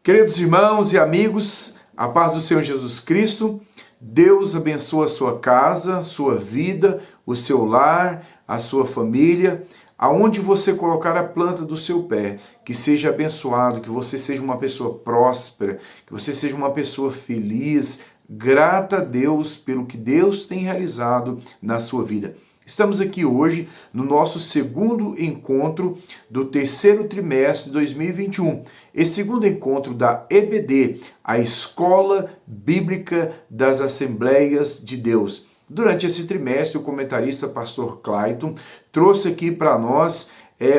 Queridos irmãos e amigos, a paz do Senhor Jesus Cristo, Deus abençoe a sua casa, sua vida, o seu lar, a sua família, aonde você colocar a planta do seu pé, que seja abençoado, que você seja uma pessoa próspera, que você seja uma pessoa feliz, grata a Deus pelo que Deus tem realizado na sua vida. Estamos aqui hoje no nosso segundo encontro do terceiro trimestre de 2021. Esse segundo encontro da EBD, a Escola Bíblica das Assembleias de Deus. Durante esse trimestre, o comentarista pastor Clayton trouxe aqui para nós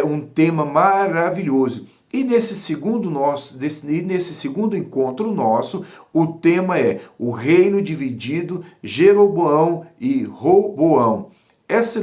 um tema maravilhoso. E nesse segundo encontro nosso, o tema é o reino dividido, Jeroboão e Roboão. Essa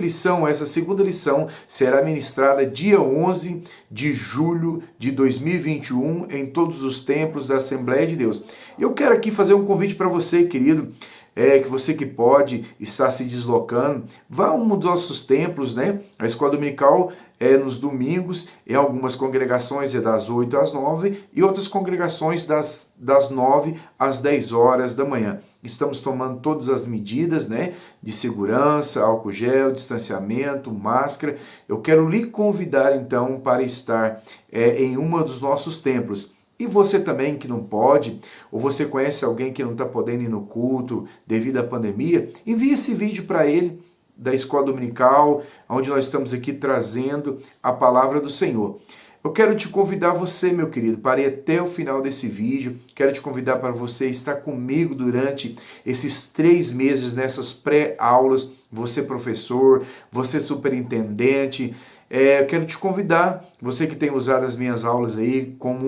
segunda lição, será ministrada dia 11 de julho de 2021 em todos os templos da Assembleia de Deus. Eu quero aqui fazer um convite para você, querido, que você que pode estar se deslocando, vá a um dos nossos templos, né? A escola dominical é nos domingos, em algumas congregações é das 8 às 9 e outras congregações das 9 às 10 horas da manhã. Estamos tomando todas as medidas, né, de segurança, álcool gel, distanciamento, máscara. Eu quero lhe convidar então para estar em uma dos nossos templos. E você também que não pode, ou você conhece alguém que não está podendo ir no culto devido à pandemia, envie esse vídeo para ele da Escola Dominical, onde nós estamos aqui trazendo a palavra do Senhor. Eu quero te convidar você, meu querido, para ir até o final desse vídeo. Quero te convidar para você estar comigo durante esses 3 meses nessas pré-aulas. Você professor, você superintendente. Quero te convidar, você que tem usado as minhas aulas aí como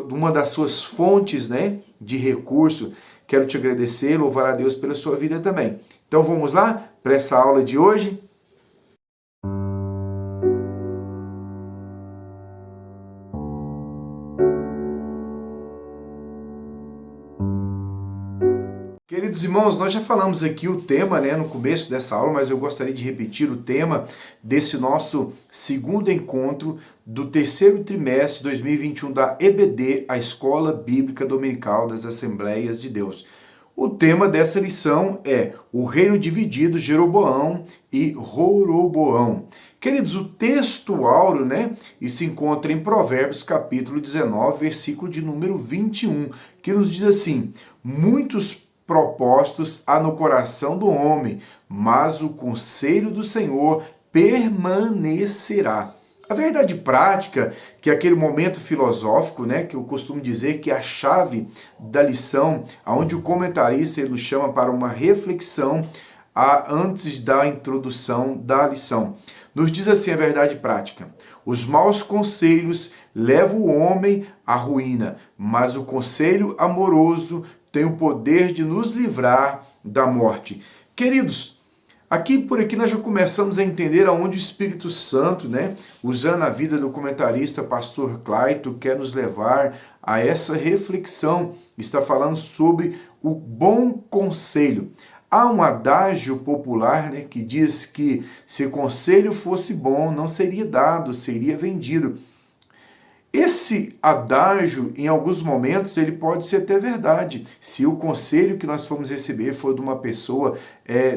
uma das suas fontes, né, de recurso. Quero te agradecer, louvar a Deus pela sua vida também. Então vamos lá para essa aula de hoje. Queridos irmãos, nós já falamos aqui o tema, né, no começo dessa aula, mas eu gostaria de repetir o tema desse nosso segundo encontro do terceiro trimestre de 2021 da EBD, a Escola Bíblica Dominical das Assembleias de Deus. O tema dessa lição é o reino dividido, Jeroboão e Roboão. Queridos, o texto áureo, né, e se encontra em Provérbios capítulo 19, versículo de número 21, que nos diz assim: muitos propósitos há no coração do homem, mas o conselho do Senhor permanecerá. A verdade prática, que é aquele momento filosófico, né, que eu costumo dizer que é a chave da lição, onde o comentarista ele nos chama para uma reflexão antes da introdução da lição. Nos diz assim a verdade prática: os maus conselhos levam o homem à ruína, mas o conselho amoroso tem o poder de nos livrar da morte. Queridos, por aqui nós já começamos a entender aonde o Espírito Santo, né, usando a vida do comentarista pastor Clayton, quer nos levar a essa reflexão. Está falando sobre o bom conselho. Há um adágio popular, né, que diz que se conselho fosse bom, não seria dado, seria vendido. Esse adágio, em alguns momentos, ele pode ser até verdade. Se o conselho que nós formos receber for de uma pessoa,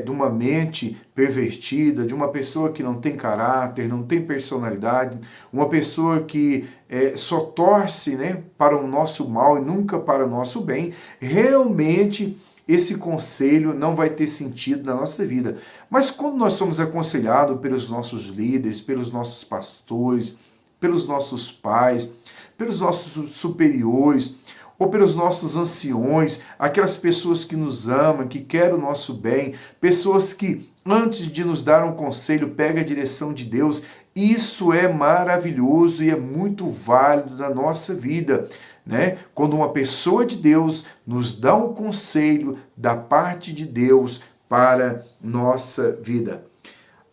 de uma mente pervertida, de uma pessoa que não tem caráter, não tem personalidade, uma pessoa que só torce, né, para o nosso mal e nunca para o nosso bem, realmente esse conselho não vai ter sentido na nossa vida. Mas quando nós somos aconselhados pelos nossos líderes, pelos nossos pastores, pelos nossos pais, pelos nossos superiores, ou pelos nossos anciões, aquelas pessoas que nos amam, que querem o nosso bem, pessoas que, antes de nos dar um conselho, pegam a direção de Deus, isso é maravilhoso e é muito válido na nossa vida, né? Quando uma pessoa de Deus nos dá um conselho da parte de Deus para nossa vida.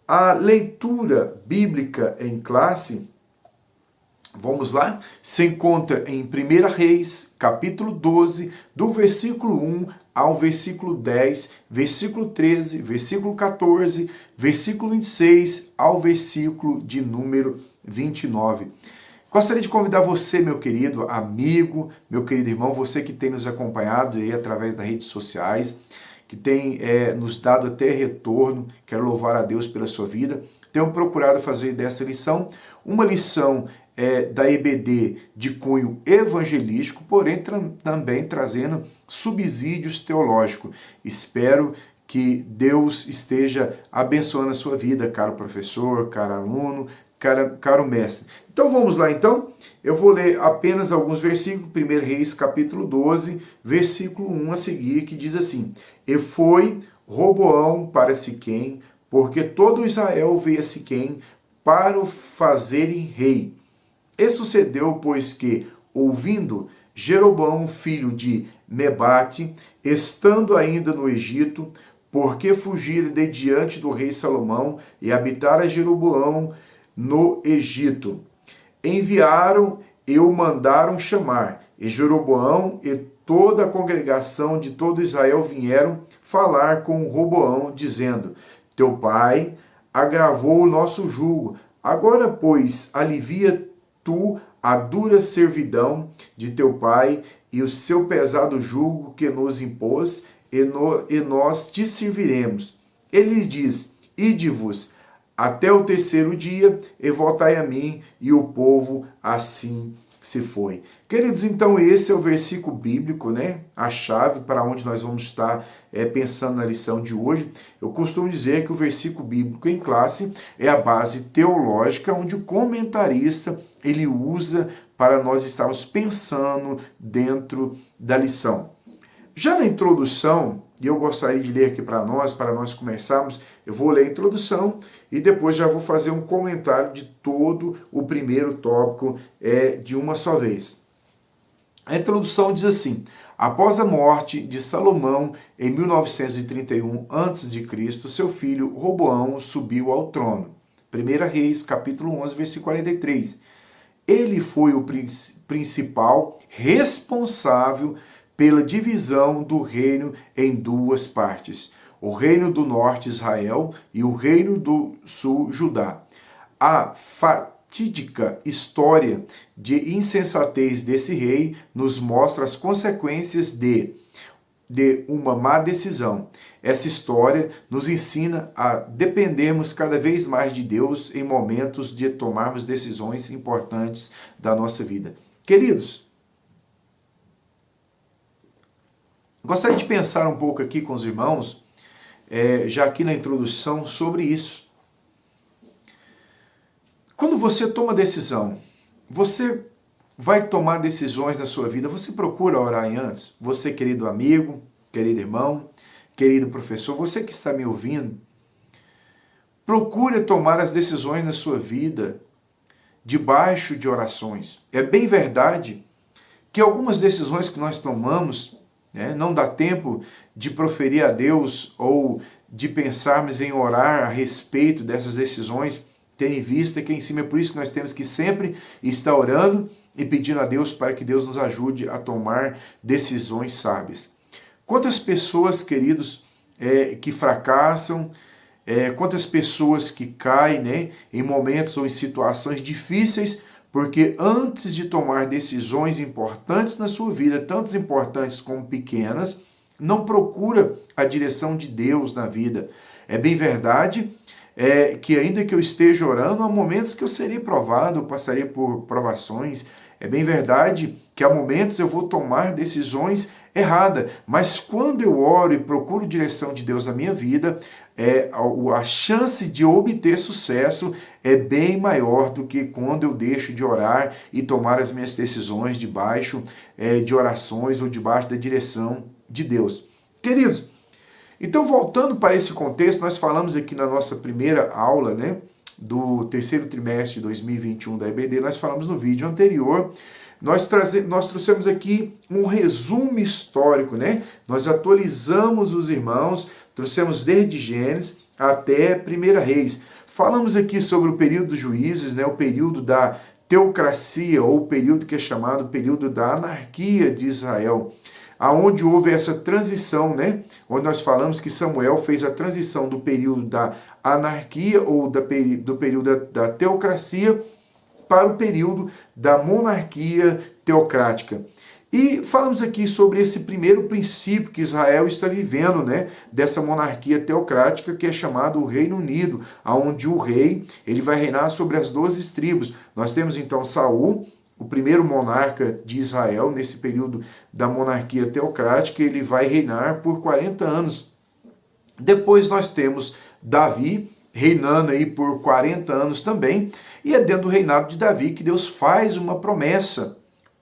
A leitura bíblica em classe, vamos lá? Se encontra em 1 Reis, capítulo 12, do versículo 1 ao versículo 10, versículo 13, versículo 14, versículo 26 ao versículo de número 29. Gostaria de convidar você, meu querido amigo, meu querido irmão, você que tem nos acompanhado aí através das redes sociais, que tem nos dado até retorno, quero louvar a Deus pela sua vida. Tenho procurado fazer dessa lição uma lição da EBD de cunho evangelístico, porém também trazendo subsídios teológicos. Espero que Deus esteja abençoando a sua vida, caro professor, caro aluno, caro mestre. Então vamos lá então, eu vou ler apenas alguns versículos, 1 Reis capítulo 12, versículo 1 a seguir, que diz assim: E foi Roboão para Siquém, porque todo Israel veio a Siquém para o fazerem rei. E sucedeu, pois que, ouvindo Jeroboão, filho de Nebate, estando ainda no Egito, porque fugir de diante do rei Salomão e habitara Jeroboão no Egito. Enviaram e o mandaram chamar, e Jeroboão e toda a congregação de todo Israel vieram falar com Roboão, dizendo: Teu pai agravou o nosso jugo, agora, pois, alivia tu a dura servidão de teu pai e o seu pesado jugo que nos impôs, e nós te serviremos. Ele diz: Ide-vos até o terceiro dia, e voltai a mim, e o povo assim se foi. Queridos, então esse é o versículo bíblico, né? A chave para onde nós vamos estar pensando na lição de hoje. Eu costumo dizer que o versículo bíblico em classe é a base teológica, onde o comentarista ele usa para nós estarmos pensando dentro da lição. Já na introdução, e eu gostaria de ler aqui para nós começarmos, eu vou ler a introdução e depois já vou fazer um comentário de todo o primeiro tópico de uma só vez. A introdução diz assim: após a morte de Salomão em 1931 a.C., seu filho Roboão subiu ao trono. 1 Reis, capítulo 11, versículo 43. Ele foi o principal responsável pela divisão do reino em duas partes, o reino do norte Israel e o reino do sul Judá. A fatídica história de insensatez desse rei nos mostra as consequências de uma má decisão. Essa história nos ensina a dependermos cada vez mais de Deus em momentos de tomarmos decisões importantes da nossa vida. Queridos, gostaria de pensar um pouco aqui com os irmãos, já aqui na introdução, sobre isso. Quando você toma decisão, você vai tomar decisões na sua vida, você procura orar antes? Você, querido amigo, querido irmão, querido professor, você que está me ouvindo, procure tomar as decisões na sua vida debaixo de orações. É bem verdade que algumas decisões que nós tomamos, não dá tempo de proferir a Deus ou de pensarmos em orar a respeito dessas decisões, tendo em vista que em cima é por isso que nós temos que sempre estar orando e pedindo a Deus para que Deus nos ajude a tomar decisões sábias. Quantas pessoas, queridos, que fracassam, quantas pessoas que caem em momentos ou em situações difíceis, porque antes de tomar decisões importantes na sua vida, tanto importantes como pequenas, não procura a direção de Deus na vida. É bem verdade que ainda que eu esteja orando, há momentos que eu serei provado, eu passarei por provações. É bem verdade que há momentos eu vou tomar decisões erradas, mas quando eu oro e procuro direção de Deus na minha vida, a chance de obter sucesso é bem maior do que quando eu deixo de orar e tomar as minhas decisões debaixo de orações ou debaixo da direção de Deus. Queridos, então voltando para esse contexto, nós falamos aqui na nossa primeira aula, do terceiro trimestre de 2021 da EBD, nós falamos no vídeo anterior, nós trouxemos aqui um resumo histórico, Nós atualizamos os irmãos, trouxemos desde Gênesis até 1 Reis. Falamos aqui sobre o período dos juízes, o período da teocracia, ou o período que é chamado período da anarquia de Israel, aonde houve essa transição, onde nós falamos que Samuel fez a transição do período da anarquia ou do período da teocracia para o período da monarquia teocrática. E falamos aqui sobre esse primeiro princípio que Israel está vivendo, né, dessa monarquia teocrática que é chamado o Reino Unido, onde o rei ele vai reinar sobre as 12 tribos. Nós temos então Saul, o primeiro monarca de Israel, nesse período da monarquia teocrática, ele vai reinar por 40 anos. Depois nós temos Davi, reinando aí por 40 anos também, e é dentro do reinado de Davi que Deus faz uma promessa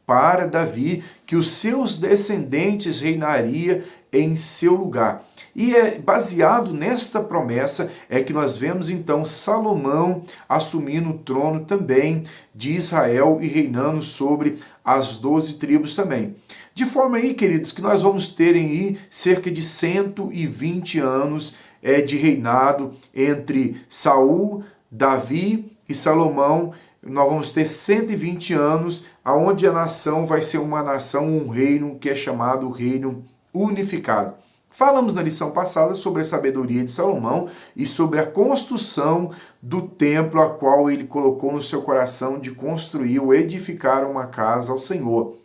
para Davi, que os seus descendentes reinaria em seu lugar. E é baseado nesta promessa é que nós vemos então Salomão assumindo o trono também de Israel e reinando sobre as 12 tribos também. De forma aí, queridos, que nós vamos ter aí cerca de 120 anos de reinado entre Saul, Davi e Salomão. Nós vamos ter 120 anos, onde a nação vai ser uma nação, um reino que é chamado Reino Unificado. Falamos na lição passada sobre a sabedoria de Salomão e sobre a construção do templo a qual ele colocou no seu coração de construir ou edificar uma casa ao Senhor.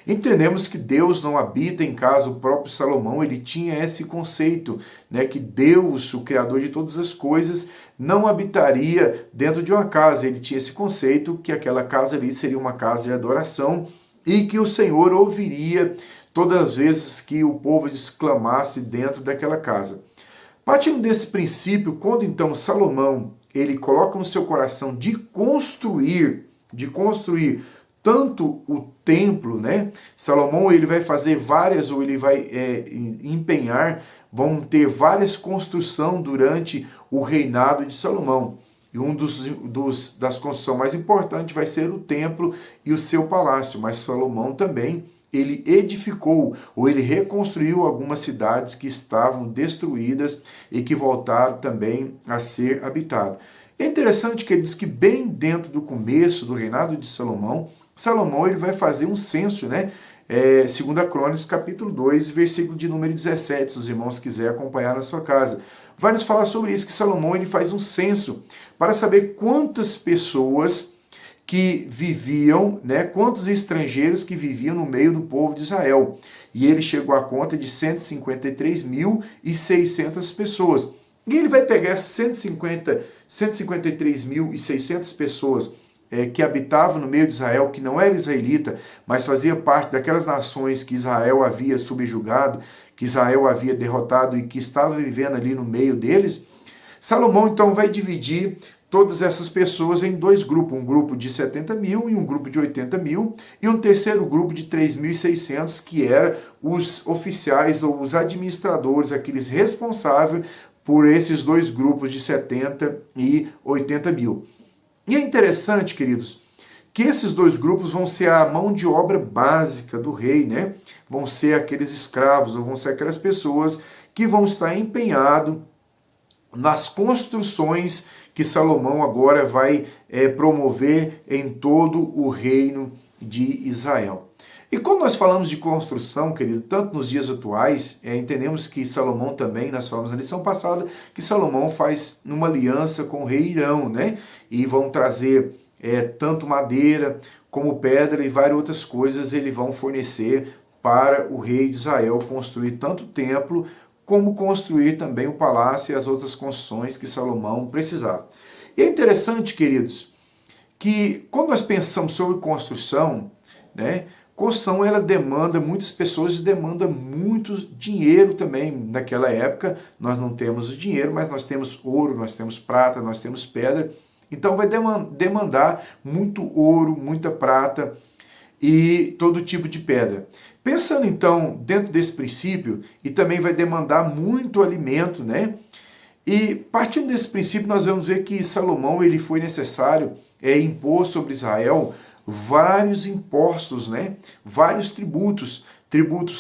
Entendemos que Deus não habita em casa, o próprio Salomão, ele tinha esse conceito, né, que Deus, o Criador de todas as coisas, não habitaria dentro de uma casa. Ele tinha esse conceito que aquela casa ali seria uma casa de adoração e que o Senhor ouviria todas as vezes que o povo exclamasse dentro daquela casa. Partindo desse princípio, quando então Salomão, ele coloca no seu coração de construir tanto o templo, né? Salomão ele vai fazer várias, ou ele vai empenhar, vão ter várias construções durante o reinado de Salomão. E das construções mais importantes vai ser o templo e o seu palácio. Mas Salomão também, ele edificou, ou ele reconstruiu algumas cidades que estavam destruídas e que voltaram também a ser habitadas. É interessante que ele diz que bem dentro do começo do reinado de Salomão, ele vai fazer um censo, né? 2 Crônicas, capítulo 2, versículo de número 17, se os irmãos quiserem acompanhar na sua casa. Vai nos falar sobre isso, que Salomão ele faz um censo para saber quantas pessoas que viviam, né? Quantos estrangeiros que viviam no meio do povo de Israel. E ele chegou à conta de 153.600 pessoas. E ele vai pegar 153.600 pessoas que habitavam no meio de Israel, que não era israelita, mas fazia parte daquelas nações que Israel havia subjugado, que Israel havia derrotado e que estava vivendo ali no meio deles. Salomão então vai dividir todas essas pessoas em dois grupos, um grupo de 70 mil e um grupo de 80 mil, e um terceiro grupo de 3.600, que eram os oficiais ou os administradores, aqueles responsáveis por esses dois grupos de 70 e 80 mil. E é interessante, queridos, que esses dois grupos vão ser a mão de obra básica do rei, né? Vão ser aqueles escravos, ou vão ser aquelas pessoas que vão estar empenhados nas construções que Salomão agora vai promover em todo o reino de Israel. E quando nós falamos de construção, querido, tanto nos dias atuais, entendemos que Salomão também, nós falamos na lição passada, que Salomão faz uma aliança com o rei Irão, né? E vão trazer tanto madeira como pedra e várias outras coisas eles vão fornecer para o rei de Israel construir tanto o templo como construir também o palácio e as outras construções que Salomão precisava. E é interessante, queridos, que quando nós pensamos sobre construção, né? Construção, ela demanda muitas pessoas e demanda muito dinheiro também. Naquela época, nós não temos o dinheiro, mas nós temos ouro, nós temos prata, nós temos pedra. Então vai demandar muito ouro, muita prata e todo tipo de pedra. Pensando então dentro desse princípio, e também vai demandar muito alimento, né? E partindo desse princípio, nós vamos ver que Salomão ele foi necessário impor sobre Israel vários impostos, né? Vários tributos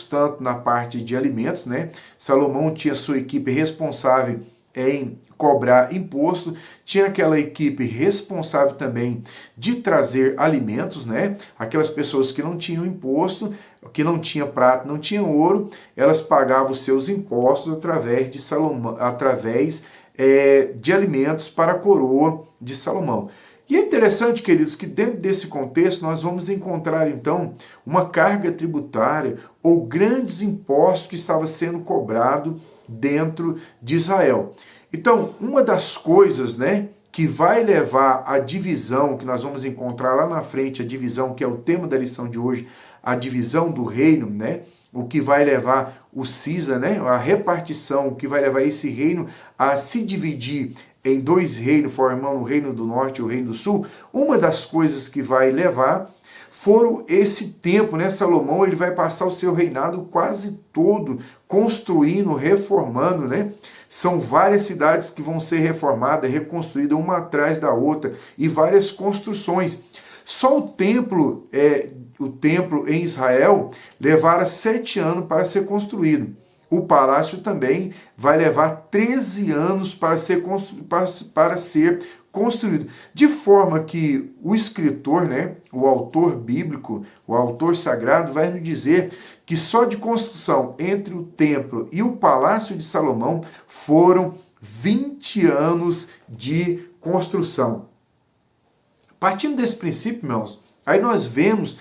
tanto na parte de alimentos, né? Salomão tinha sua equipe responsável em cobrar imposto, tinha aquela equipe responsável também de trazer alimentos, né? Aquelas pessoas que não tinham imposto, que não tinha prata, não tinham ouro, elas pagavam os seus impostos através de Salomão, de alimentos para a coroa de Salomão. E é interessante, queridos, que dentro desse contexto nós vamos encontrar então uma carga tributária ou grandes impostos que estava sendo cobrado dentro de Israel. Então, uma das coisas, né, que vai levar à divisão, que nós vamos encontrar lá na frente, a divisão, que é o tema da lição de hoje, a divisão do reino, né, o que vai levar o Cisa, né, a repartição, o que vai levar esse reino a se dividir em dois reinos, formando o reino do norte e o reino do sul. Uma das coisas que vai levar foram esse tempo, né? Salomão ele vai passar o seu reinado quase todo construindo, reformando, né? São várias cidades que vão ser reformadas, reconstruídas uma atrás da outra e várias construções. Só o templo em Israel levara 7 anos para ser construído. O palácio também vai levar 13 anos para ser construído. De forma que o escritor, né, o autor bíblico, o autor sagrado, vai nos dizer que só de construção entre o templo e o palácio de Salomão foram 20 anos de construção. Partindo desse princípio, meus, aí nós vemos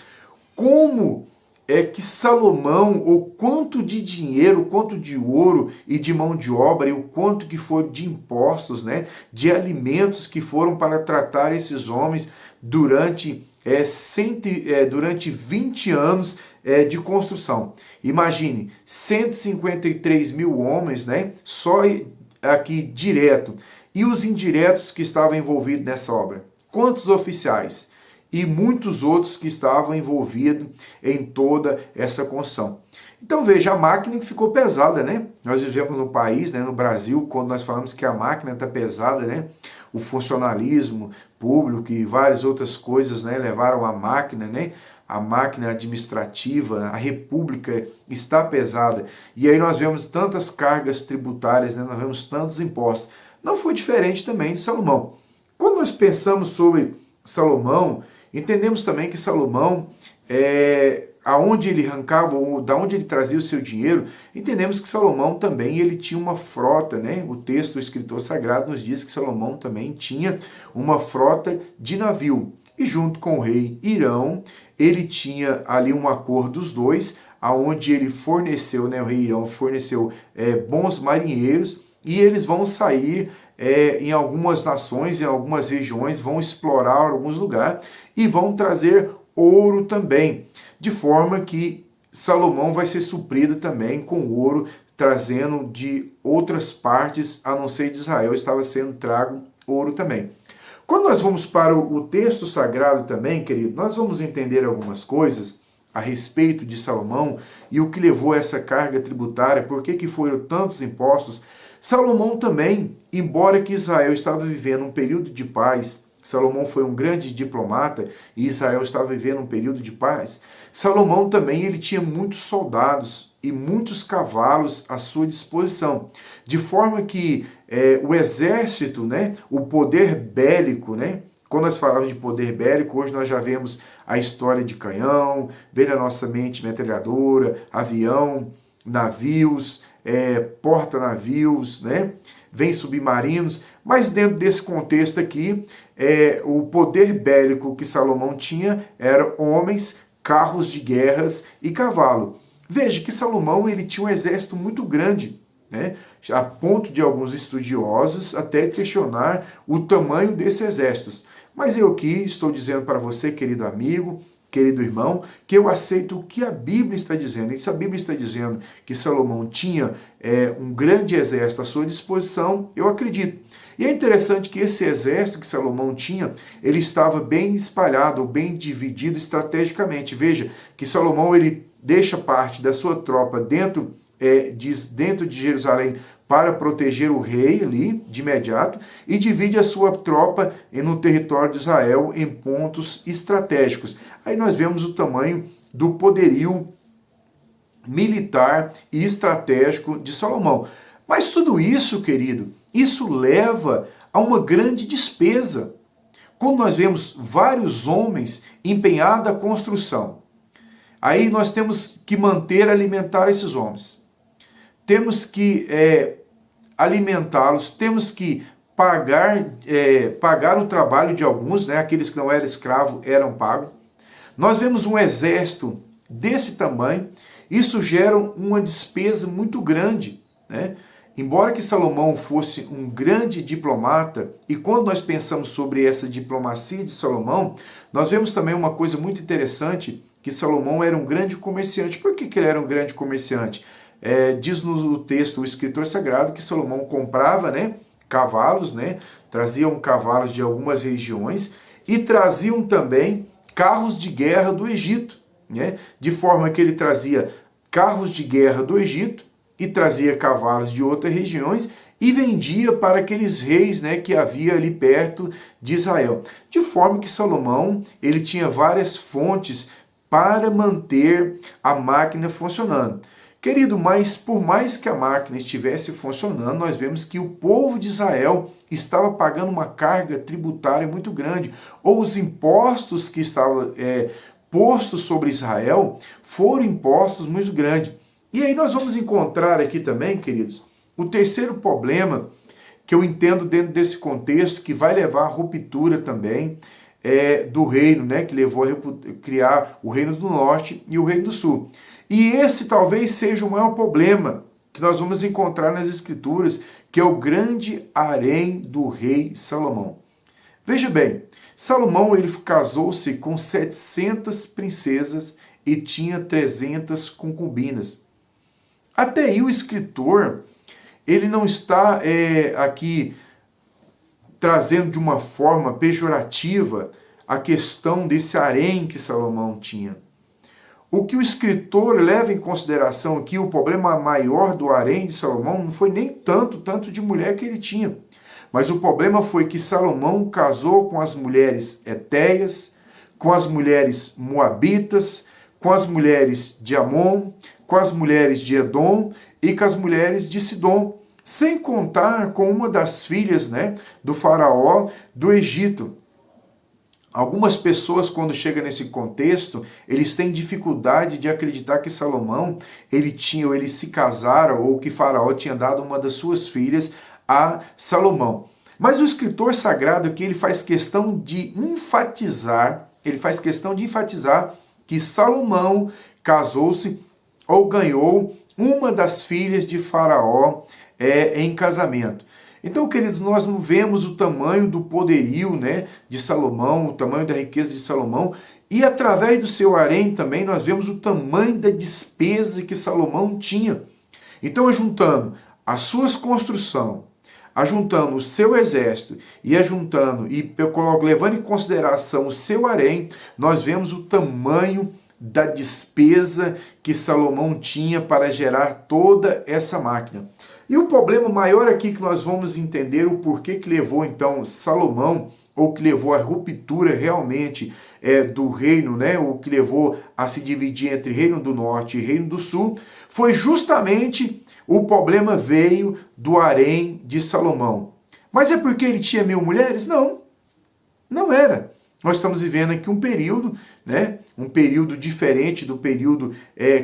como é que Salomão, o quanto de dinheiro, o quanto de ouro e de mão de obra, e o quanto que foi de impostos, né, de alimentos que foram para tratar esses homens durante 20 anos de construção. Imagine, 153 mil homens, né, só aqui direto, e os indiretos que estavam envolvidos nessa obra. Quantos oficiais? E muitos outros que estavam envolvidos em toda essa construção. Então veja, a máquina ficou pesada, né? Nós vivemos no país, né, no Brasil, quando nós falamos que a máquina está pesada, né? O funcionalismo público e várias outras coisas, né, levaram a máquina, né? A máquina administrativa, a república está pesada. E aí nós vemos tantas cargas tributárias, né? Nós vemos tantos impostos. Não foi diferente também de Salomão. Quando nós pensamos sobre Salomão, entendemos também que Salomão, aonde ele arrancava, ou da onde ele trazia o seu dinheiro, entendemos que Salomão também ele tinha uma frota, né? O texto do escritor sagrado nos diz que Salomão também tinha uma frota de navio. E junto com o rei Irão, ele tinha ali um acordo dos dois, aonde ele forneceu, né? O rei Irão forneceu bons marinheiros, e eles vão sair em algumas nações, em algumas regiões, vão explorar alguns lugares e vão trazer ouro também, de forma que Salomão vai ser suprido também com ouro, trazendo de outras partes, a não ser de Israel, estava sendo trago ouro também. Quando nós vamos para o texto sagrado também, querido, nós vamos entender algumas coisas a respeito de Salomão e o que levou a essa carga tributária, por que foram tantos impostos. Salomão também, embora que Israel estava vivendo um período de paz, Salomão foi um grande diplomata e Israel estava vivendo um período de paz, Salomão também ele tinha muitos soldados e muitos cavalos à sua disposição, de forma que o exército, né, o poder bélico, né, quando nós falamos de poder bélico, hoje nós já vemos a história de canhão, vem na nossa mente metralhadora, avião, navios, porta-navios, né? Vem submarinos, mas dentro desse contexto aqui, o poder bélico que Salomão tinha era homens, carros de guerras e cavalo. Veja que Salomão ele tinha um exército muito grande, né? A ponto de alguns estudiosos até questionar o tamanho desses exércitos. Mas eu aqui estou dizendo para você, querido amigo, querido irmão, que eu aceito o que a Bíblia está dizendo. E se a Bíblia está dizendo que Salomão tinha um grande exército à sua disposição, eu acredito. E é interessante que esse exército que Salomão tinha, ele estava bem espalhado, ou bem dividido estrategicamente. Veja que Salomão ele deixa parte da sua tropa dentro de Jerusalém para proteger o rei ali, de imediato, e divide a sua tropa no território de Israel em pontos estratégicos. Aí nós vemos o tamanho do poderio militar e estratégico de Salomão. Mas tudo isso, querido, isso leva a uma grande despesa. Quando nós vemos vários homens empenhados à construção, aí nós temos que manter, alimentar esses homens. Temos que alimentá-los, temos que pagar o trabalho de alguns, né? Aqueles que não eram escravos eram pagos. Nós vemos um exército desse tamanho, isso gera uma despesa muito grande, né? Embora que Salomão fosse um grande diplomata, e quando nós pensamos sobre essa diplomacia de Salomão, nós vemos também uma coisa muito interessante, que Salomão era um grande comerciante. Por que ele era um grande comerciante? Diz no texto o escritor sagrado que Salomão comprava, né, cavalos, né, traziam cavalos de algumas regiões e traziam também carros de guerra do Egito, né, de forma que ele trazia carros de guerra do Egito e trazia cavalos de outras regiões e vendia para aqueles reis, né, que havia ali perto de Israel. De forma que Salomão ele tinha várias fontes para manter a máquina funcionando. Querido, mas por mais que a máquina estivesse funcionando, nós vemos que o povo de Israel estava pagando uma carga tributária muito grande, ou os impostos que estavam postos sobre Israel foram impostos muito grandes. E aí nós vamos encontrar aqui também, queridos, o terceiro problema que eu entendo dentro desse contexto, que vai levar à ruptura também do reino, né, que levou a criar o reino do norte e o reino do sul. E esse talvez seja o maior problema que nós vamos encontrar nas escrituras, que é o grande harém do rei Salomão. Veja bem, Salomão ele casou-se com 700 princesas e tinha 300 concubinas. Até aí o escritor, ele não está aqui trazendo de uma forma pejorativa a questão desse harém que Salomão tinha. O que o escritor leva em consideração aqui, o problema maior do harém de Salomão, não foi nem tanto de mulher que ele tinha. Mas o problema foi que Salomão casou com as mulheres hetéias, com as mulheres moabitas, com as mulheres de Amon, com as mulheres de Edom e com as mulheres de Sidom, sem contar com uma das filhas, né, do faraó do Egito. Algumas pessoas, quando chegam nesse contexto, eles têm dificuldade de acreditar que Salomão, ele se casara, ou que Faraó tinha dado uma das suas filhas a Salomão. Mas o escritor sagrado aqui, ele faz questão de enfatizar que Salomão casou-se ou ganhou uma das filhas de Faraó em casamento. Então, queridos, nós não vemos o tamanho do poderio, né, de Salomão, o tamanho da riqueza de Salomão, e através do seu harém também nós vemos o tamanho da despesa que Salomão tinha. Então, ajuntando as suas construções, ajuntando o seu exército e levando em consideração o seu harém, nós vemos o tamanho da despesa que Salomão tinha para gerar toda essa máquina. E o problema maior aqui que nós vamos entender o porquê que levou então Salomão, ou que levou à ruptura realmente do reino, né, ou que levou a se dividir entre reino do norte e reino do sul, foi justamente o problema veio do harém de Salomão. Mas é porque ele tinha 1000 mulheres? Não, não era. Nós estamos vivendo aqui um período, né, um período diferente do período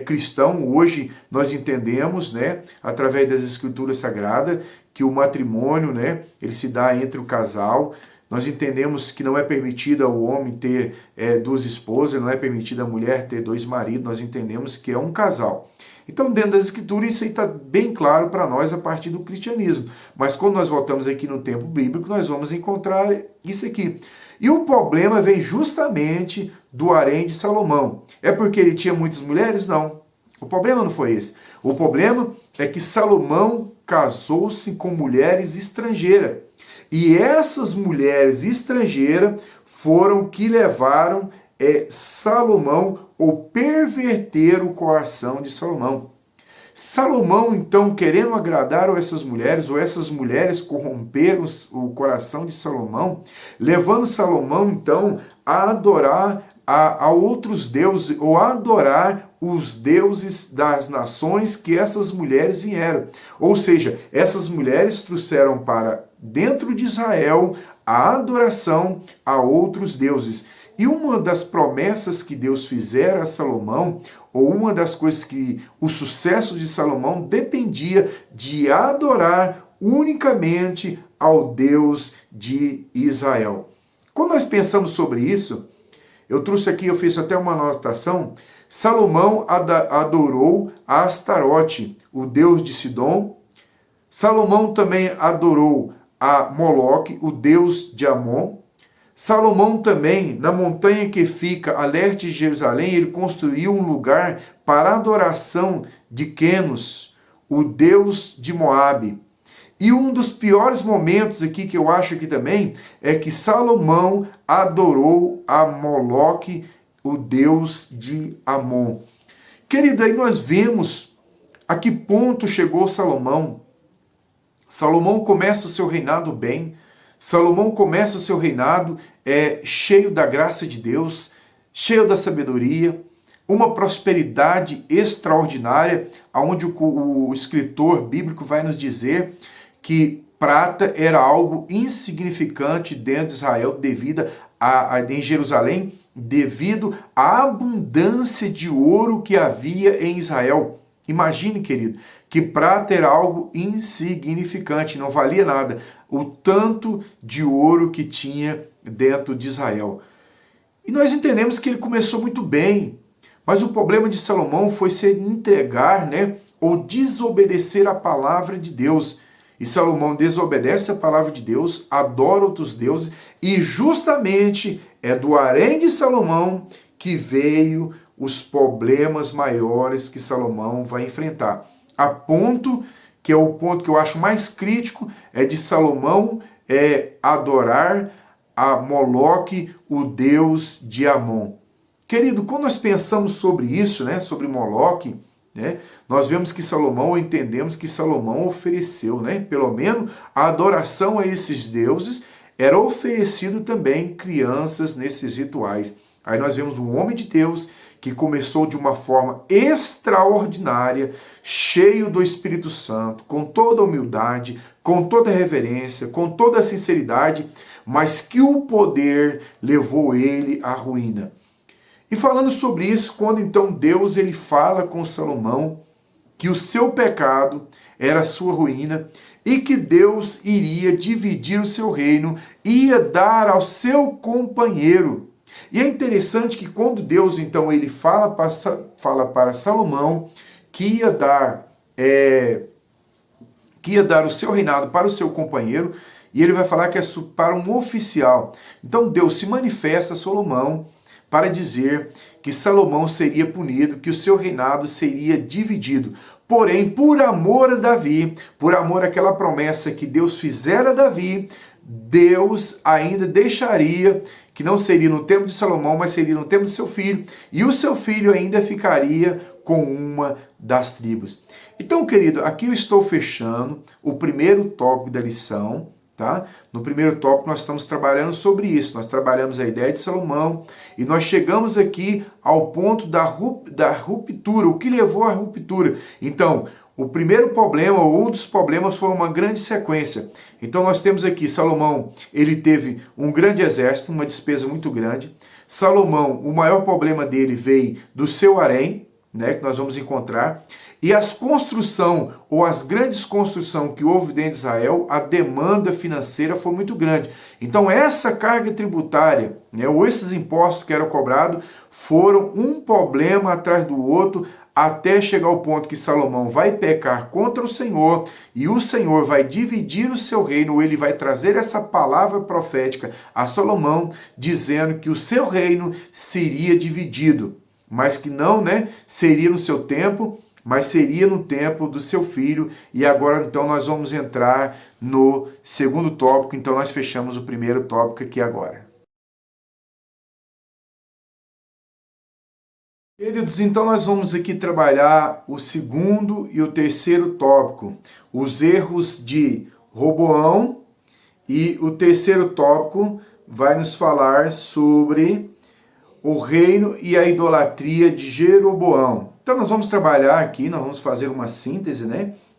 cristão. Hoje nós entendemos, né, através das escrituras sagradas, que o matrimônio, né, ele se dá entre o casal. Nós entendemos que não é permitido ao homem ter 2 esposas, não é permitido à mulher ter 2 maridos. Nós entendemos que é um casal. Então, dentro das escrituras, isso aí está bem claro para nós a partir do cristianismo. Mas quando nós voltamos aqui no tempo bíblico, nós vamos encontrar isso aqui. E o problema vem justamente do harém de Salomão. É porque ele tinha muitas mulheres? Não. O problema não foi esse. O problema é que Salomão casou-se com mulheres estrangeiras. E essas mulheres estrangeiras foram que levaram Salomão, ou perverter o coração de Salomão. Salomão, então, querendo agradar a essas mulheres, ou essas mulheres corromperam o coração de Salomão, levando Salomão, então, a adorar a outros deuses, ou a adorar os deuses das nações que essas mulheres vieram. Ou seja, essas mulheres trouxeram para dentro de Israel a adoração a outros deuses. E uma das promessas que Deus fizera a Salomão, ou uma das coisas que o sucesso de Salomão dependia de adorar unicamente ao Deus de Israel. Quando nós pensamos sobre isso, eu trouxe aqui, eu fiz até uma anotação, Salomão adorou a Astarote, o deus de Sidom. Salomão também adorou a Moloque, o deus de Amon. Salomão também, na montanha que fica a leste de Jerusalém, ele construiu um lugar para a adoração de Quenos, o deus de Moabe. E um dos piores momentos aqui, que eu acho aqui também, é que Salomão adorou a Moloque, o deus de Amon. Querido, aí nós vemos a que ponto chegou Salomão. Salomão começa o seu reinado bem. Salomão começa o seu reinado cheio da graça de Deus, cheio da sabedoria, uma prosperidade extraordinária, onde o escritor bíblico vai nos dizer que prata era algo insignificante dentro de Israel, em Jerusalém, devido à abundância de ouro que havia em Israel. Imagine, querido, que prata era algo insignificante, não valia nada, o tanto de ouro que tinha dentro de Israel. E nós entendemos que ele começou muito bem, mas o problema de Salomão foi se entregar, ou desobedecer a palavra de Deus. E Salomão desobedece a palavra de Deus, adora outros deuses, e justamente é do harém de Salomão que veio os problemas maiores que Salomão vai enfrentar. A ponto, que é o ponto que eu acho mais crítico, é de Salomão adorar a Moloque, o deus de Amon. Querido, quando nós pensamos sobre isso, sobre Moloque, nós vemos que Salomão, entendemos que Salomão ofereceu, pelo menos a adoração a esses deuses, era oferecido também crianças nesses rituais. Aí nós vemos um homem de Deus que começou de uma forma extraordinária, cheio do Espírito Santo, com toda a humildade, com toda a reverência, com toda a sinceridade, mas que o poder levou ele à ruína. E falando sobre isso, quando então Deus ele fala com Salomão que o seu pecado era a sua ruína e que Deus iria dividir o seu reino, ia dar ao seu companheiro. E é interessante que quando Deus então ele fala para Salomão que ia dar o seu reinado para o seu companheiro, e ele vai falar que é para um oficial. Então Deus se manifesta a Salomão para dizer que Salomão seria punido, que o seu reinado seria dividido. Porém, por amor a Davi, por amor àquela promessa que Deus fizera a Davi, Deus ainda deixaria, que não seria no tempo de Salomão, mas seria no tempo do seu filho, e o seu filho ainda ficaria com uma das tribos. Então, querido, aqui eu estou fechando o primeiro tópico da lição. Tá? No primeiro tópico nós estamos trabalhando sobre isso, nós trabalhamos a ideia de Salomão e nós chegamos aqui ao ponto da ruptura, o que levou à ruptura. Então, o primeiro problema, ou um dos problemas, foi uma grande sequência. Então nós temos aqui Salomão, ele teve um grande exército, uma despesa muito grande. Salomão, o maior problema dele veio do seu harém, que nós vamos encontrar. E as construções, ou as grandes construções que houve dentro de Israel, a demanda financeira foi muito grande. Então essa carga tributária, ou esses impostos que eram cobrados, foram um problema atrás do outro, até chegar ao ponto que Salomão vai pecar contra o Senhor, e o Senhor vai dividir o seu reino, ele vai trazer essa palavra profética a Salomão, dizendo que o seu reino seria dividido, mas que não seria no seu tempo, mas seria no tempo do seu filho. E agora então nós vamos entrar no segundo tópico, então nós fechamos o primeiro tópico aqui agora. Queridos, então nós vamos aqui trabalhar o segundo e o terceiro tópico, os erros de Roboão, e o terceiro tópico vai nos falar sobre o reino e a idolatria de Jeroboão. Então nós vamos trabalhar aqui, nós vamos fazer uma síntese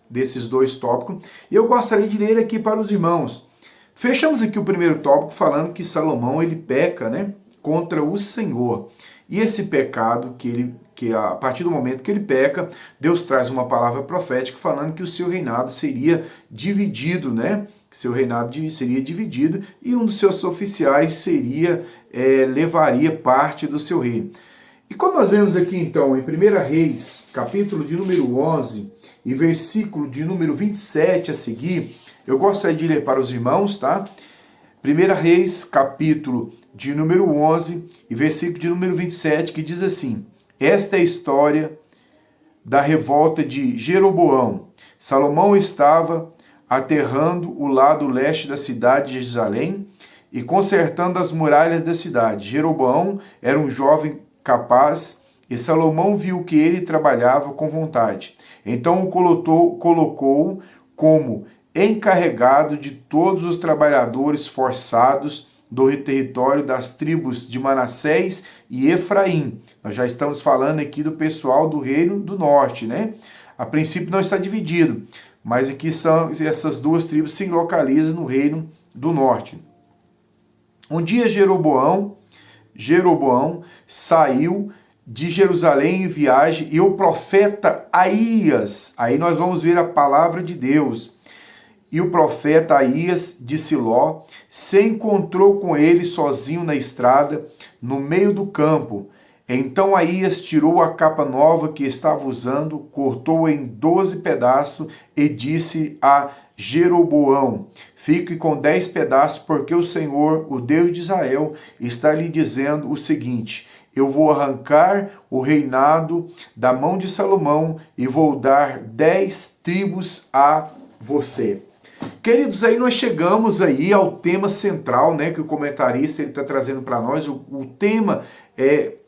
desses dois tópicos, e eu gostaria de ler aqui para os irmãos. Fechamos aqui o primeiro tópico falando que Salomão ele peca contra o Senhor. E esse pecado, que a partir do momento que ele peca, Deus traz uma palavra profética falando que o seu reinado seria dividido, que seu reinado seria dividido e um dos seus oficiais levaria parte do seu reino. E quando nós vemos aqui então em 1 Reis, capítulo de número 11 e versículo de número 27 a seguir, eu gostaria de ler para os irmãos, tá? 1 Reis, capítulo de número 11 e versículo de número 27, que diz assim: esta é a história da revolta de Jeroboão. Salomão estava aterrando o lado leste da cidade de Jerusalém e consertando as muralhas da cidade. Jeroboão era um jovem capaz e Salomão viu que ele trabalhava com vontade. Então o colocou como encarregado de todos os trabalhadores forçados do território das tribos de Manassés e Efraim. Nós já estamos falando aqui do pessoal do reino do norte, né? A princípio não está dividido, mas aqui essas duas tribos se localizam no reino do norte. Um dia Jeroboão saiu de Jerusalém em viagem e o profeta Aías, aí nós vamos ver a palavra de Deus, e o profeta Aías de Siló se encontrou com ele sozinho na estrada, no meio do campo. Então Aías tirou a capa nova que estava usando, cortou-a em 12 pedaços e disse a Jeroboão: fique com 10 pedaços, porque o Senhor, o Deus de Israel, está lhe dizendo o seguinte: eu vou arrancar o reinado da mão de Salomão e vou dar 10 tribos a você. Queridos, aí nós chegamos aí ao tema central, né, que o comentarista está trazendo para nós. O tema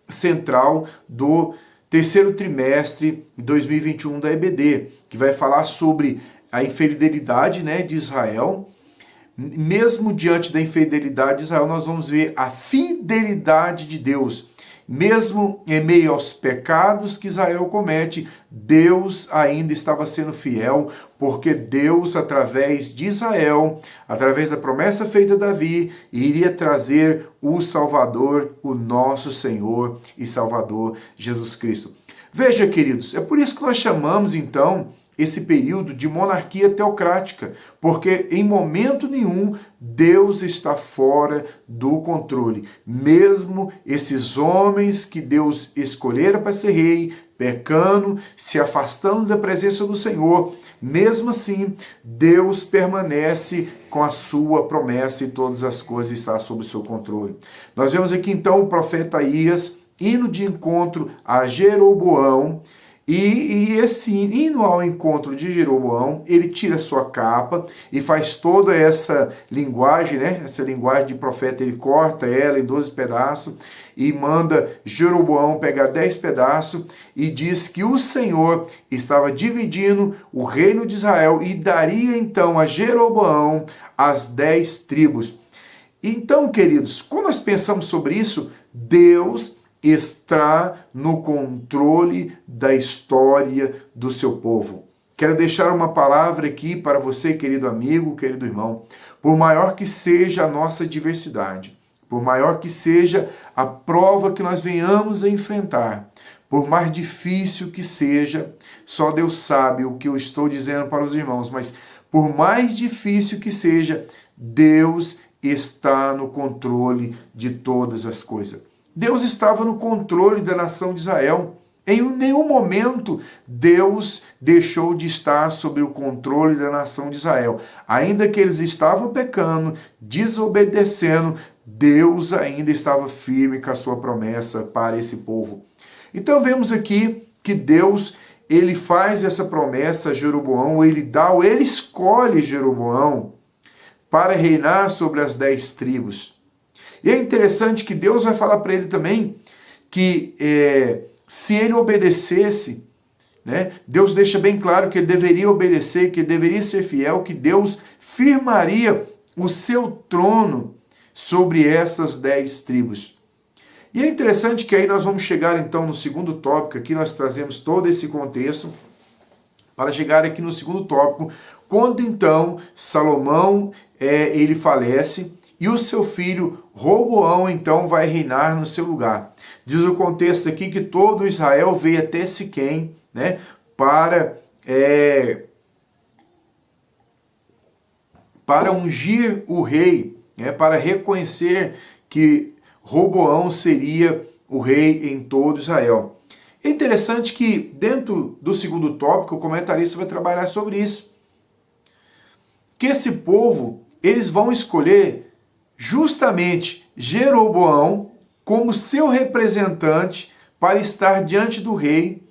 central do terceiro trimestre de 2021 da EBD, que vai falar sobre a infidelidade, né, de Israel. Mesmo diante da infidelidade de Israel, nós vamos ver a fidelidade de Deus. Mesmo em meio aos pecados que Israel comete, Deus ainda estava sendo fiel, porque Deus, através de Israel, através da promessa feita a Davi, iria trazer o Salvador, o nosso Senhor e Salvador Jesus Cristo. Veja, queridos, é por isso que nós chamamos, então, esse período de monarquia teocrática, porque em momento nenhum Deus está fora do controle. Mesmo esses homens que Deus escolhera para ser rei, pecando, se afastando da presença do Senhor, mesmo assim, Deus permanece com a sua promessa e todas as coisas estão sob o seu controle. Nós vemos aqui então o profeta Aías indo de encontro a Jeroboão. E esse indo ao encontro de Jeroboão, ele tira sua capa e faz toda essa linguagem, né? Essa linguagem de profeta, ele corta ela em 12 pedaços e manda Jeroboão pegar 10 pedaços e diz que o Senhor estava dividindo o reino de Israel e daria então a Jeroboão as 10 tribos. Então, queridos, quando nós pensamos sobre isso, Deus está no controle da história do seu povo. Quero deixar uma palavra aqui para você, querido amigo, querido irmão. Por maior que seja a nossa diversidade, por maior que seja a prova que nós venhamos a enfrentar, por mais difícil que seja, só Deus sabe o que eu estou dizendo para os irmãos, mas por mais difícil que seja, Deus está no controle de todas as coisas. Deus estava no controle da nação de Israel. Em nenhum momento Deus deixou de estar sob o controle da nação de Israel. Ainda que eles estavam pecando, desobedecendo, Deus ainda estava firme com a sua promessa para esse povo. Então vemos aqui que Deus, ele faz essa promessa a Jeroboão, ele escolhe Jeroboão para reinar sobre as 10 tribos. E é interessante que Deus vai falar para ele também que se ele obedecesse, né, Deus deixa bem claro que ele deveria obedecer, que ele deveria ser fiel, que Deus firmaria o seu trono sobre essas 10 tribos. E é interessante que aí nós vamos chegar então no segundo tópico, aqui nós trazemos todo esse contexto, para chegar aqui no segundo tópico, quando então Salomão ele falece, e o seu filho Roboão, então, vai reinar no seu lugar. Diz o contexto aqui que todo Israel veio até Siquém, né, para para ungir o rei, né, para reconhecer que Roboão seria o rei em todo Israel. É interessante que dentro do segundo tópico o comentarista vai trabalhar sobre isso. Que esse povo, eles vão escolher justamente Jeroboão como seu representante para estar diante do rei,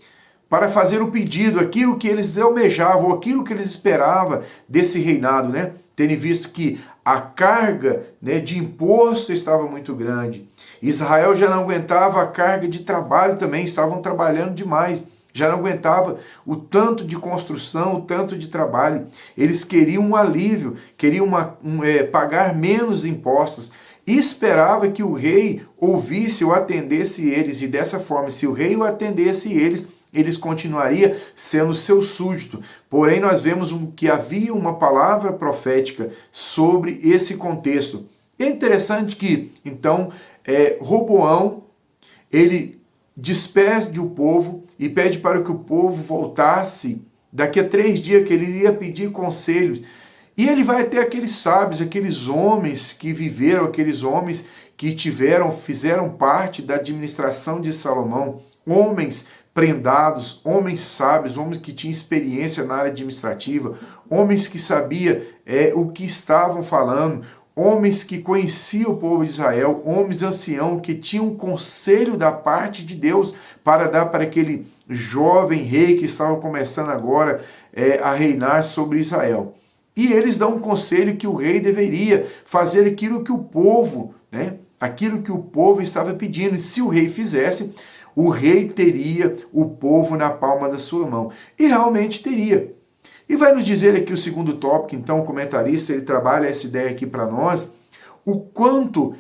para fazer o pedido, aquilo que eles almejavam, aquilo que eles esperavam desse reinado, né? Tendo visto que a carga, né, de imposto estava muito grande. Israel já não aguentava a carga de trabalho também, estavam trabalhando demais. Já não aguentava o tanto de construção, o tanto de trabalho. Eles queriam um alívio, queriam pagar menos impostos. E esperava que o rei ouvisse ou atendesse eles. E dessa forma, se o rei o atendesse eles continuariam sendo seu súdito. Porém, nós vemos que havia uma palavra profética sobre esse contexto. É interessante que, então, Roboão, ele despede o povo e pede para que o povo voltasse daqui a 3 dias, que ele ia pedir conselhos. E ele vai até aqueles sábios, aqueles homens que viveram, aqueles homens que fizeram parte da administração de Salomão, homens prendados, homens sábios, homens que tinham experiência na área administrativa, homens que sabiam o que estavam falando, homens que conheciam o povo de Israel, homens anciãos que tinham um conselho da parte de Deus para dar para aquele jovem rei que estava começando agora a reinar sobre Israel. E eles dão um conselho que o rei deveria fazer aquilo que o povo, né, aquilo que o povo estava pedindo. E se o rei fizesse, o rei teria o povo na palma da sua mão. E realmente teria. E vai nos dizer aqui o segundo tópico, então o comentarista ele trabalha essa ideia aqui para nós, o quanto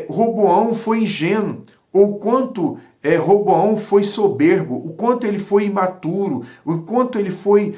Roboão foi ingênuo, ou quanto Roboão foi soberbo, o quanto ele foi imaturo, o quanto ele foi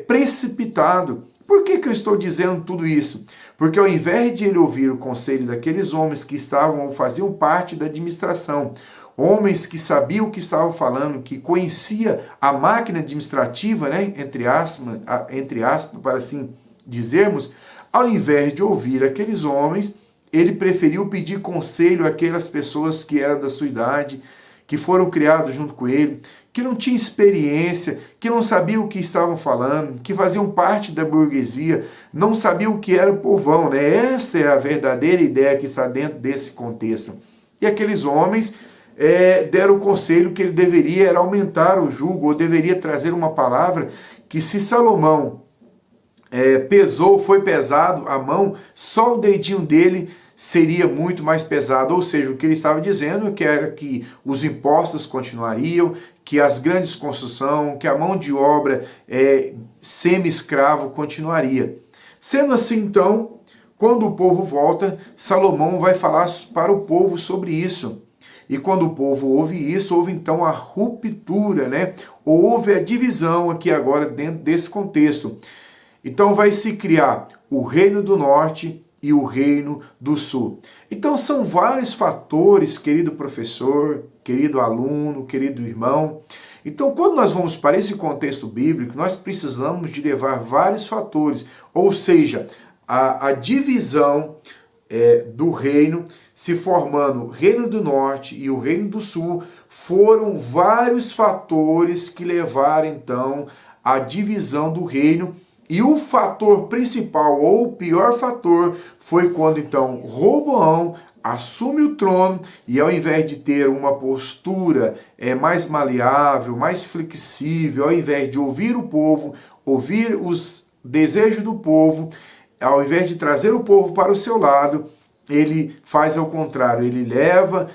precipitado. Por que eu estou dizendo tudo isso? Porque ao invés de ele ouvir o conselho daqueles homens que estavam ou faziam parte da administração, homens que sabiam o que estavam falando, que conhecia a máquina administrativa, né, entre aspas, para assim dizermos, ao invés de ouvir aqueles homens, ele preferiu pedir conselho àquelas pessoas que eram da sua idade, que foram criados junto com ele, que não tinham experiência, que não sabiam o que estavam falando, que faziam parte da burguesia, não sabiam o que era o povão, né? Esta é a verdadeira ideia que está dentro desse contexto. E aqueles homens deram o conselho que ele deveria era aumentar o jugo, ou deveria trazer uma palavra que se Salomão foi pesado a mão, só o dedinho dele seria muito mais pesado. Ou seja, o que ele estava dizendo que era que os impostos continuariam, que as grandes construções, que a mão de obra semi-escravo continuaria. Sendo assim, então, quando o povo volta, Salomão vai falar para o povo sobre isso. E quando o povo ouve isso, houve então a ruptura, né? Houve a divisão aqui agora dentro desse contexto. Então vai se criar o reino do norte e o reino do sul. Então são vários fatores, querido professor, querido aluno, querido irmão. Então quando nós vamos para esse contexto bíblico, nós precisamos de levar vários fatores, ou seja, a divisão do reino, se formando o reino do norte e o reino do sul, foram vários fatores que levaram então à divisão do reino. E o fator principal, ou o pior fator, foi quando então Roboão assume o trono e ao invés de ter uma postura mais maleável, mais flexível, ao invés de ouvir o povo, ouvir os desejos do povo, ao invés de trazer o povo para o seu lado, ele faz ao contrário, ele leva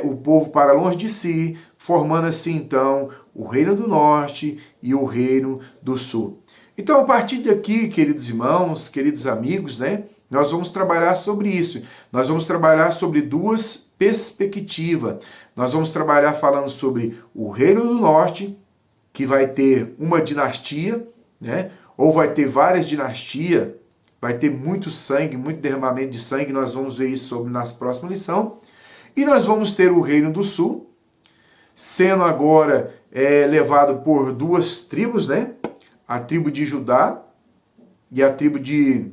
o povo para longe de si, formando assim então o reino do norte e o reino do sul. Então, a partir daqui, queridos irmãos, queridos amigos, né, nós vamos trabalhar sobre isso. Nós vamos trabalhar sobre duas perspectivas. Nós vamos trabalhar falando sobre o reino do norte, que vai ter uma dinastia, né, ou vai ter várias dinastias, vai ter muito sangue, muito derramamento de sangue. Nós vamos ver isso nas próximas lições. E nós vamos ter o reino do sul, sendo agora levado por duas tribos, né? A tribo de Judá e a tribo de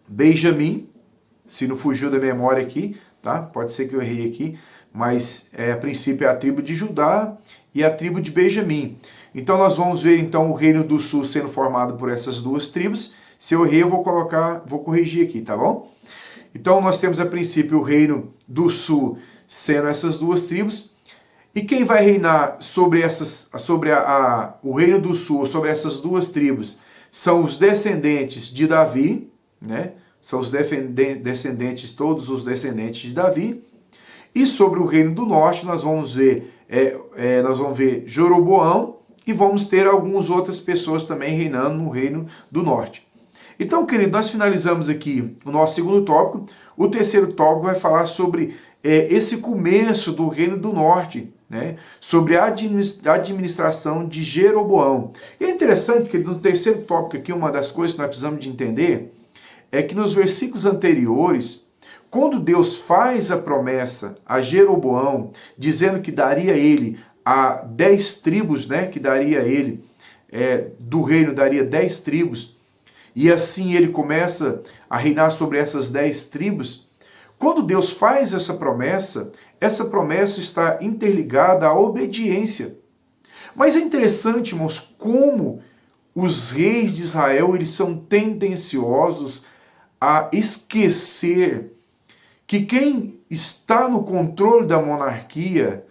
Benjamim, se não fugiu da memória aqui, tá? Pode ser que eu errei aqui, mas a princípio é a tribo de Judá e a tribo de Benjamim. Então nós vamos ver então o reino do sul sendo formado por essas duas tribos. Se eu errei, eu vou corrigir aqui, tá bom? Então nós temos a princípio o reino do sul sendo essas duas tribos. E quem vai reinar sobre o reino do sul, sobre essas duas tribos, são os descendentes de Davi, né? São os descendentes, todos os descendentes de Davi. E sobre o reino do norte nós vamos ver Jeroboão e vamos ter algumas outras pessoas também reinando no reino do norte. Então, querido, nós finalizamos aqui o nosso segundo tópico. O terceiro tópico vai falar sobre esse começo do reino do norte, né? Sobre a administração de Jeroboão. E é interessante que no terceiro tópico aqui, uma das coisas que nós precisamos de entender é que nos versículos anteriores, quando Deus faz a promessa a Jeroboão, dizendo que daria a ele a 10 tribos, né? Que daria a ele, do reino daria 10 tribos, e assim ele começa a reinar sobre essas 10 tribos. Quando Deus faz essa promessa está interligada à obediência. Mas é interessante, irmãos, como os reis de Israel eles são tendenciosos a esquecer que quem está no controle da monarquia,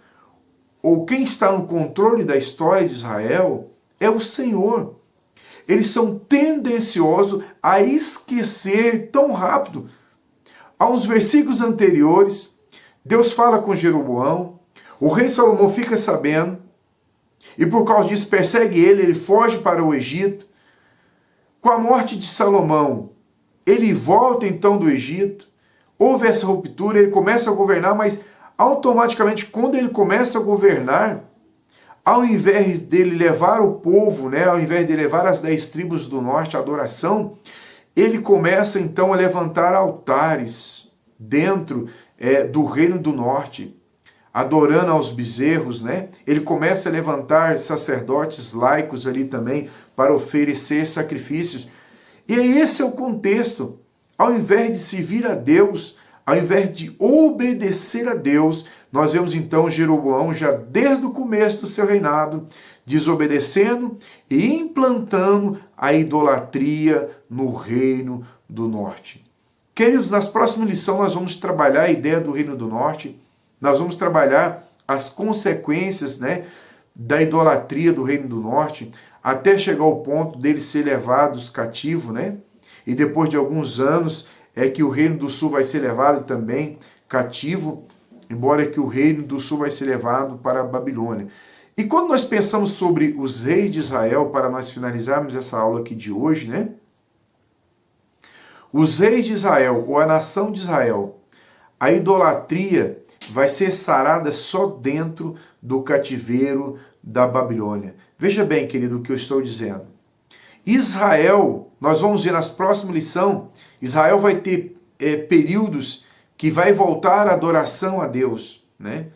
ou quem está no controle da história de Israel, é o Senhor. Eles são tendenciosos a esquecer tão rápido. Há uns versículos anteriores, Deus fala com Jeroboão, o rei Salomão fica sabendo, e por causa disso persegue ele foge para o Egito. Com a morte de Salomão, ele volta então do Egito, houve essa ruptura, ele começa a governar, mas automaticamente quando ele começa a governar, ao invés dele levar o povo, né, ao invés de levar as 10 tribos do norte à adoração, ele começa então a levantar altares dentro do reino do norte, adorando aos bezerros, né? Ele começa a levantar sacerdotes laicos ali também para oferecer sacrifícios. E esse é o contexto. Ao invés de servir a Deus, ao invés de obedecer a Deus, nós vemos então Jeroboão já desde o começo do seu reinado, desobedecendo e implantando a idolatria no reino do norte. Queridos, nas próximas lições nós vamos trabalhar a ideia do reino do norte, nós vamos trabalhar as consequências, né, da idolatria do reino do norte, até chegar ao ponto deles ser levados cativo, né? E depois de alguns anos é que o reino do sul vai ser levado também cativo, embora que o reino do sul vai ser levado para a Babilônia. E quando nós pensamos sobre os reis de Israel, para nós finalizarmos essa aula aqui de hoje, né? Os reis de Israel, ou a nação de Israel, a idolatria vai ser sarada só dentro do cativeiro da Babilônia. Veja bem, querido, o que eu estou dizendo. Israel, nós vamos ver nas próximas lições, Israel vai ter períodos que vai voltar à adoração a Deus, né?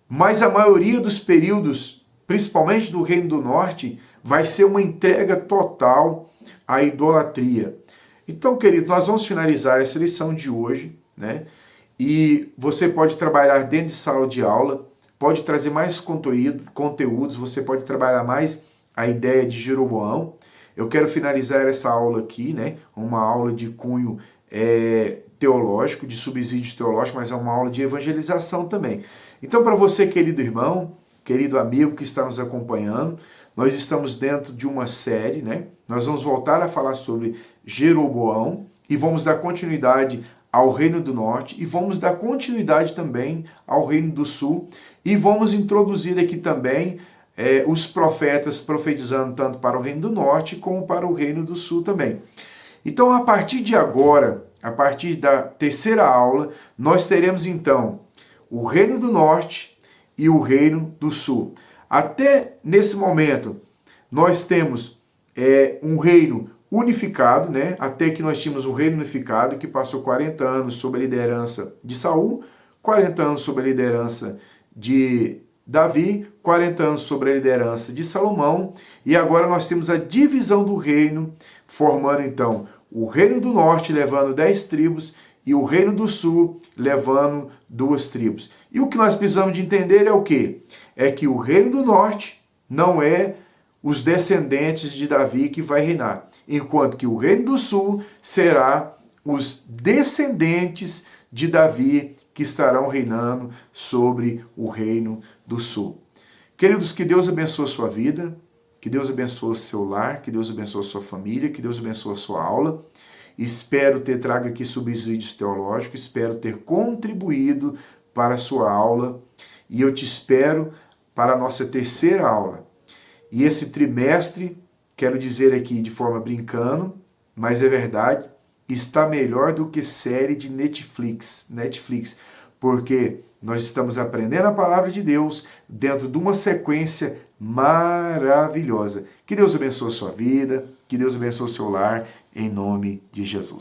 Mas a maioria dos períodos, principalmente do Reino do Norte, vai ser uma entrega total à idolatria. Então, querido, nós vamos finalizar essa lição de hoje, né? E você pode trabalhar dentro de sala de aula, pode trazer mais conteúdos, você pode trabalhar mais a ideia de Jeroboão. Eu quero finalizar essa aula aqui, né? Uma aula de cunho teológico, de subsídio teológico, mas é uma aula de evangelização também. Então, para você, querido irmão, querido amigo que está nos acompanhando, nós estamos dentro de uma série, né? Nós vamos voltar a falar sobre Jeroboão e vamos dar continuidade ao Reino do Norte e vamos dar continuidade também ao Reino do Sul e vamos introduzir aqui também os profetas profetizando tanto para o Reino do Norte como para o Reino do Sul também. Então, a partir de agora, a partir da terceira aula, nós teremos então o Reino do Norte e o Reino do Sul. Até nesse momento, nós temos um reino unificado, né? Até que nós tínhamos um reino unificado que passou 40 anos sob a liderança de Saul, 40 anos sob a liderança de Davi, 40 anos sob a liderança de Salomão, e agora nós temos a divisão do reino, formando então o Reino do Norte levando 10 tribos e o Reino do Sul levando 2 tribos. E o que nós precisamos de entender é o quê? É que o Reino do Norte não é os descendentes de Davi que vai reinar, enquanto que o Reino do Sul será os descendentes de Davi que estarão reinando sobre o Reino do Sul. Queridos, que Deus abençoe a sua vida, que Deus abençoe o seu lar, que Deus abençoe a sua família, que Deus abençoe a sua aula. Espero ter trago aqui subsídios teológicos, espero ter contribuído para a sua aula e eu te espero para a nossa terceira aula. E esse trimestre, quero dizer aqui de forma brincando, mas é verdade, está melhor do que série de Netflix, porque nós estamos aprendendo a palavra de Deus dentro de uma sequência maravilhosa. Que Deus abençoe a sua vida, que Deus abençoe o seu lar, em nome de Jesus.